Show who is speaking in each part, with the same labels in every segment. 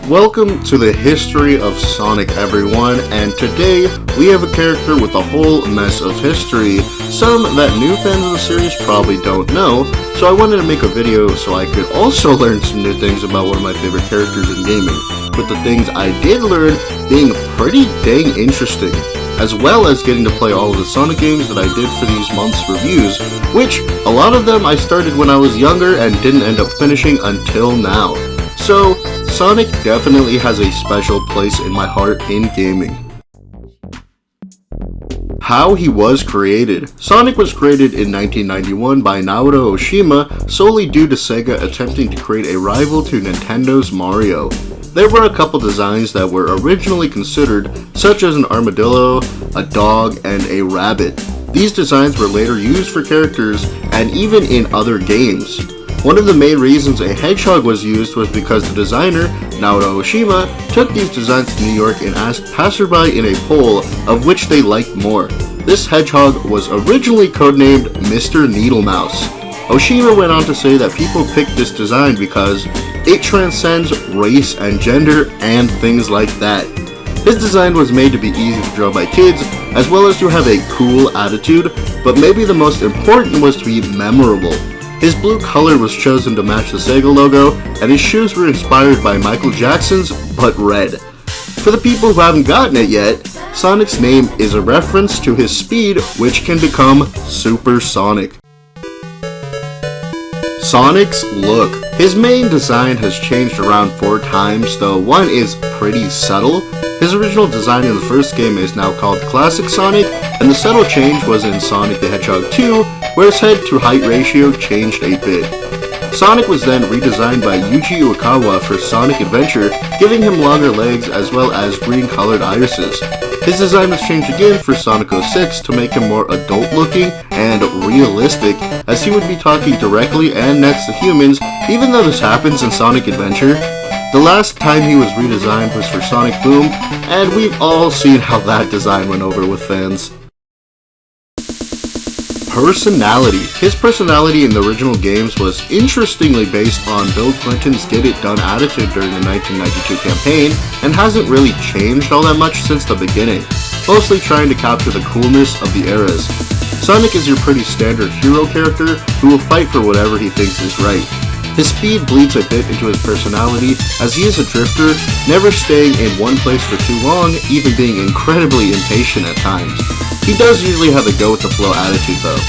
Speaker 1: Welcome to the history of Sonic, everyone, and today we have a character with a whole mess of history, some that new fans of the series probably don't know, so I wanted to make a video so I could also learn some new things about one of my favorite characters in gaming, with the things I did learn being pretty dang interesting, as well as getting to play all of the Sonic games that I did for these month's reviews, which a lot of them I started when I was younger and didn't end up finishing until now. So, Sonic definitely has a special place in my heart in gaming. How he was created. Sonic was created in 1991 by Naoto Oshima solely due to Sega attempting to create a rival to Nintendo's Mario. There were a couple designs that were originally considered, such as an armadillo, a dog, and a rabbit. These designs were later used for characters and even in other games. One of the main reasons a hedgehog was used was because the designer, Naoto Oshima, took these designs to New York and asked passerby in a poll of which they liked more. This hedgehog was originally codenamed Mr. Needlemouse. Oshima went on to say that people picked this design because it transcends race and gender and things like that. His design was made to be easy to draw by kids, as well as to have a cool attitude, but maybe the most important was to be memorable. His blue color was chosen to match the Sega logo, and his shoes were inspired by Michael Jackson's, but red. For the people who haven't gotten it yet, Sonic's name is a reference to his speed, which can become supersonic. Sonic's look. His main design has changed around 4 times, though one is pretty subtle. His original design in the first game is now called Classic Sonic, and the subtle change was in Sonic the Hedgehog 2, where his head to height ratio changed a bit. Sonic was then redesigned by Yuji Uekawa for Sonic Adventure, giving him longer legs as well as green colored irises. His design was changed again for Sonic 06 to make him more adult looking and realistic, as he would be talking directly and next to humans, even though this happens in Sonic Adventure. The last time he was redesigned was for Sonic Boom, and we've all seen how that design went over with fans. Personality. His personality in the original games was interestingly based on Bill Clinton's Get It Done attitude during the 1992 campaign, and hasn't really changed all that much since the beginning, mostly trying to capture the coolness of the eras. Sonic is your pretty standard hero character who will fight for whatever he thinks is right. His speed bleeds a bit into his personality, as he is a drifter, never staying in one place for too long, even being incredibly impatient at times. He does usually have a go-with-the-flow attitude though.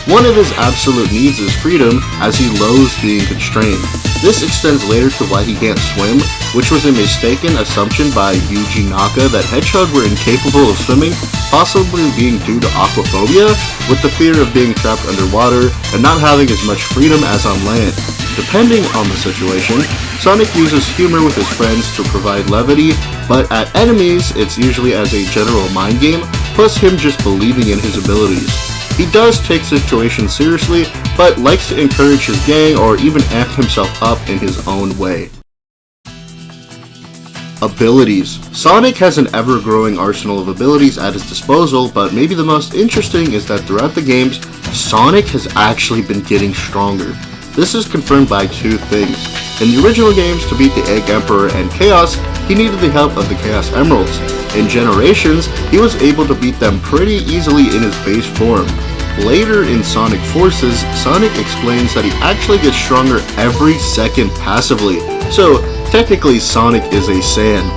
Speaker 1: One of his absolute needs is freedom, as he loathes being constrained. This extends later to why he can't swim, which was a mistaken assumption by Yuji Naka that hedgehogs were incapable of swimming, possibly being due to aquaphobia, with the fear of being trapped underwater and not having as much freedom as on land. Depending on the situation, Sonic uses humor with his friends to provide levity, but at enemies, it's usually as a general mind game, plus him just believing in his abilities. He does take situations seriously, but likes to encourage his gang or even amp himself up in his own way. Abilities. Sonic has an ever-growing arsenal of abilities at his disposal, but maybe the most interesting is that throughout the games, Sonic has actually been getting stronger. This is confirmed by 2 things. In the original games, to beat the Egg Emperor and Chaos, he needed the help of the Chaos Emeralds. In Generations, he was able to beat them pretty easily in his base form. Later in Sonic Forces, Sonic explains that he actually gets stronger every second passively, so technically Sonic is a Saiyan.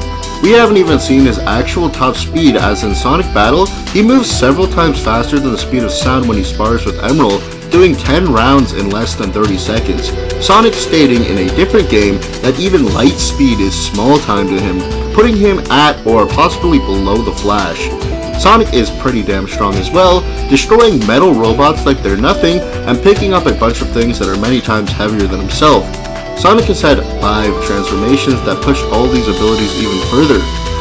Speaker 1: We haven't even seen his actual top speed, as in Sonic Battle, he moves several times faster than the speed of sound when he spars with Emerald, doing 10 rounds in less than 30 seconds. Sonic stating in a different game that even light speed is small time to him, putting him at or possibly below the Flash. Sonic is pretty damn strong as well, destroying metal robots like they're nothing and picking up a bunch of things that are many times heavier than himself. Sonic has had 5 transformations that push all these abilities even further.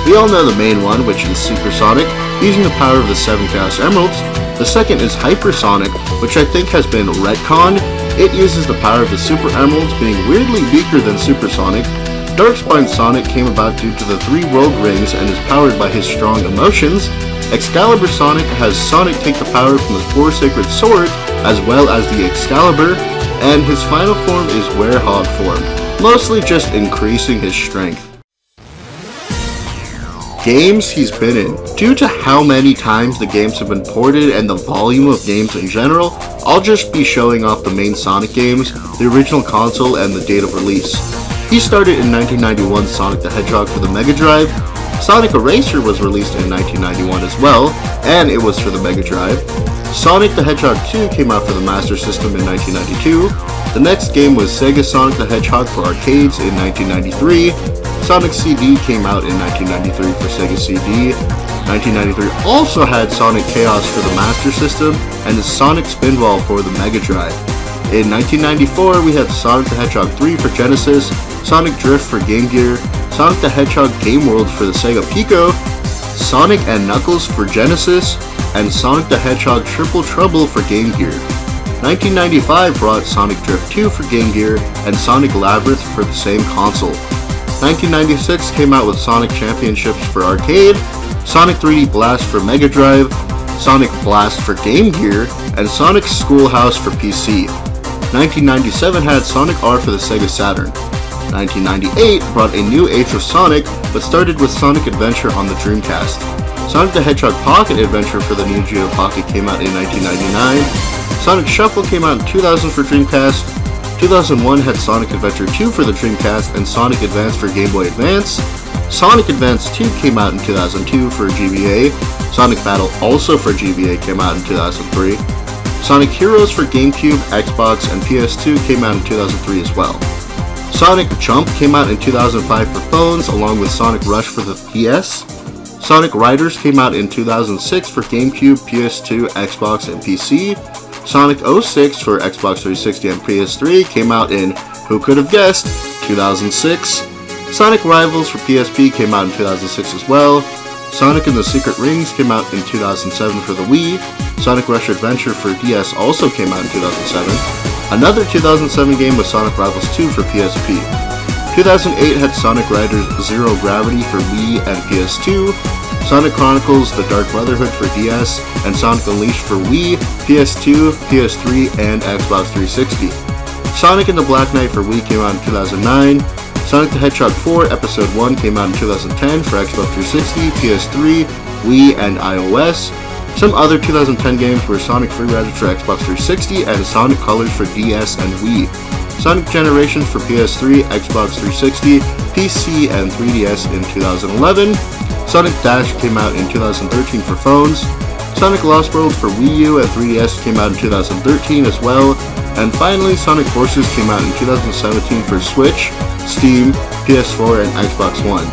Speaker 1: We all know the main one, which is Supersonic, using the power of the 7 Chaos Emeralds. The second is Hypersonic, which I think has been retconned. It uses the power of the Super Emeralds, being weirdly weaker than Supersonic. Darkspine Sonic came about due to the 3 Rogue Rings and is powered by his strong emotions. Excalibur Sonic has Sonic take the power from the 4 Sacred Swords, as well as the Excalibur, and his final form is Werehog form, mostly just increasing his strength. games he's been in. Due to how many times the games have been ported and the volume of games in general, I'll just be showing off the main Sonic games, the original console, and the date of release. He started in 1991 Sonic the Hedgehog for the Mega Drive. Sonic Eraser was released in 1991 as well, and it was for the Mega Drive. Sonic the Hedgehog 2 came out for the Master System in 1992. The next game was Sega Sonic the Hedgehog for arcades in 1993. Sonic CD came out in 1993 for Sega CD. 1993 also had Sonic Chaos for the Master System and the Sonic Spinball for the Mega Drive. In 1994 we had Sonic the Hedgehog 3 for Genesis, Sonic Drift for Game Gear, Sonic the Hedgehog Game World for the Sega Pico, Sonic and Knuckles for Genesis, and Sonic the Hedgehog Triple Trouble for Game Gear. 1995 brought Sonic Drift 2 for Game Gear and Sonic Labyrinth for the same console. 1996 came out with Sonic Championships for arcade, Sonic 3D Blast for Mega Drive, Sonic Blast for Game Gear, and Sonic Schoolhouse for PC. 1997 had Sonic R for the Sega Saturn. 1998 brought a new age of Sonic, but started with Sonic Adventure on the Dreamcast. Sonic the Hedgehog Pocket Adventure for the Neo Geo Pocket came out in 1999. Sonic Shuffle came out in 2000 for Dreamcast. 2001 had Sonic Adventure 2 for the Dreamcast and Sonic Advance for Game Boy Advance. Sonic Advance 2 came out in 2002 for GBA. Sonic Battle also for GBA came out in 2003. Sonic Heroes for GameCube, Xbox, and PS2 came out in 2003 as well. Sonic Jump came out in 2005 for phones along with Sonic Rush for the PS. Sonic Riders came out in 2006 for GameCube, PS2, Xbox, and PC. Sonic 06 for Xbox 360 and PS3 came out in, who could have guessed, 2006. Sonic Rivals for PSP came out in 2006 as well. Sonic and the Secret Rings came out in 2007 for the Wii. Sonic Rush Adventure for DS also came out in 2007. Another 2007 game was Sonic Rivals 2 for PSP. 2008 had Sonic Riders Zero Gravity for Wii and PS2. Sonic Chronicles The Dark Brotherhood for DS, and Sonic Unleashed for Wii, PS2, PS3, and Xbox 360. Sonic and the Black Knight for Wii came out in 2009. Sonic the Hedgehog 4 Episode 1 came out in 2010 for Xbox 360, PS3, Wii, and iOS. Some other 2010 games were Sonic Freeriders for Xbox 360 and Sonic Colors for DS and Wii. Sonic Generations for PS3, Xbox 360, PC, and 3DS in 2011. Sonic Dash came out in 2013 for phones. Sonic Lost World for Wii U and 3DS came out in 2013 as well. And finally, Sonic Forces came out in 2017 for Switch, Steam, PS4, and Xbox One.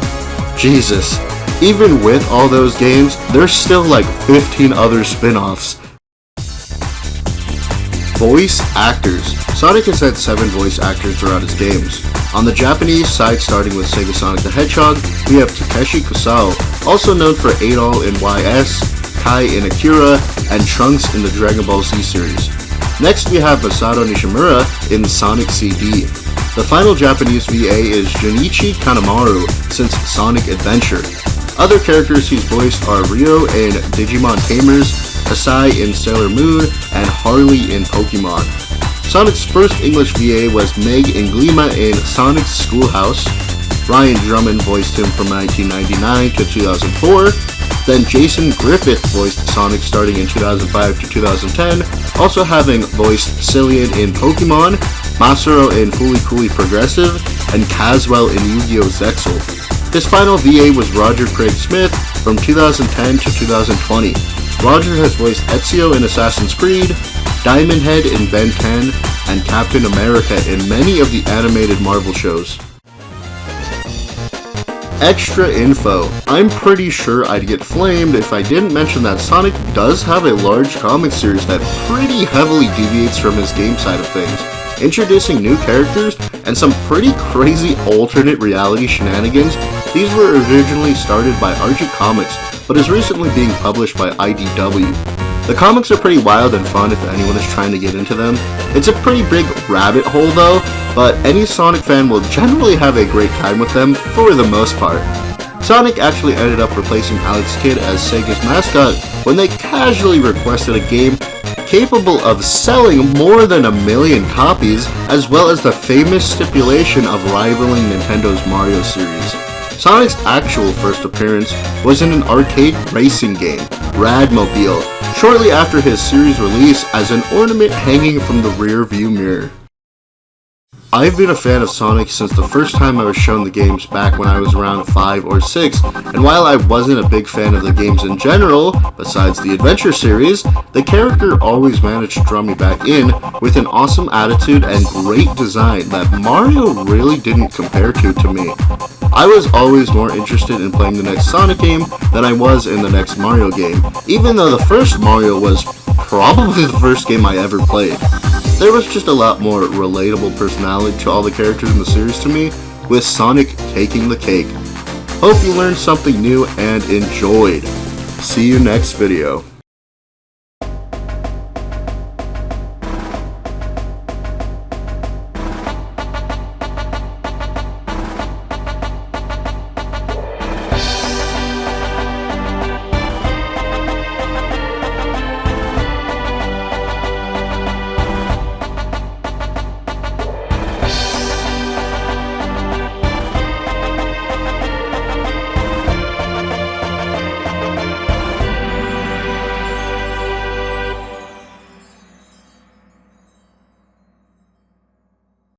Speaker 1: Jesus, even with all those games, there's still like 15 other spin-offs. Voice actors. Sonic has had 7 voice actors throughout his games. On the Japanese side, starting with Sega Sonic the Hedgehog, we have Takeshi Kusao, also known for Adol in YS, Kai in Akira, and Trunks in the Dragon Ball Z series. Next we have Masato Nishimura in Sonic CD. The final Japanese VA is Junichi Kanemaru since Sonic Adventure. Other characters he's voiced are Ryo in Digimon Tamers, Asai in Sailor Moon, and Harley in Pokemon. Sonic's first English VA was Meg Inglima in Sonic's Schoolhouse. Ryan Drummond voiced him from 1999 to 2004. Then Jason Griffith voiced Sonic starting in 2005 to 2010, also having voiced Cillian in Pokemon, Masuro in Fooly Cooly Progressive, and Caswell in Yu-Gi-Oh! Zexal. His final VA was Roger Craig Smith from 2010 to 2020. Roger has voiced Ezio in Assassin's Creed, Diamond Head in Ben 10, and Captain America in many of the animated Marvel shows. Extra info. I'm pretty sure I'd get flamed if I didn't mention that Sonic does have a large comic series that pretty heavily deviates from his game side of things, introducing new characters and some pretty crazy alternate reality shenanigans. These were originally started by Archie Comics, but is recently being published by IDW. The comics are pretty wild and fun if anyone is trying to get into them. It's a pretty big rabbit hole though, but any Sonic fan will generally have a great time with them for the most part. Sonic actually ended up replacing Alex Kidd as Sega's mascot when they casually requested a game capable of selling more than 1 million copies, as well as the famous stipulation of rivaling Nintendo's Mario series. Sonic's actual first appearance was in an arcade racing game, Radmobile, shortly after his series release as an ornament hanging from the rear view mirror. I've been a fan of Sonic since the first time I was shown the games back when I was around 5 or 6, and while I wasn't a big fan of the games in general, besides the Adventure series, the character always managed to draw me back in with an awesome attitude and great design that Mario really didn't compare to me. I was always more interested in playing the next Sonic game than I was in the next Mario game, even though the first Mario was probably the first game I ever played. There was just a lot more relatable personality to all the characters in the series to me, with Sonic taking the cake. Hope you learned something new and enjoyed. See you next video.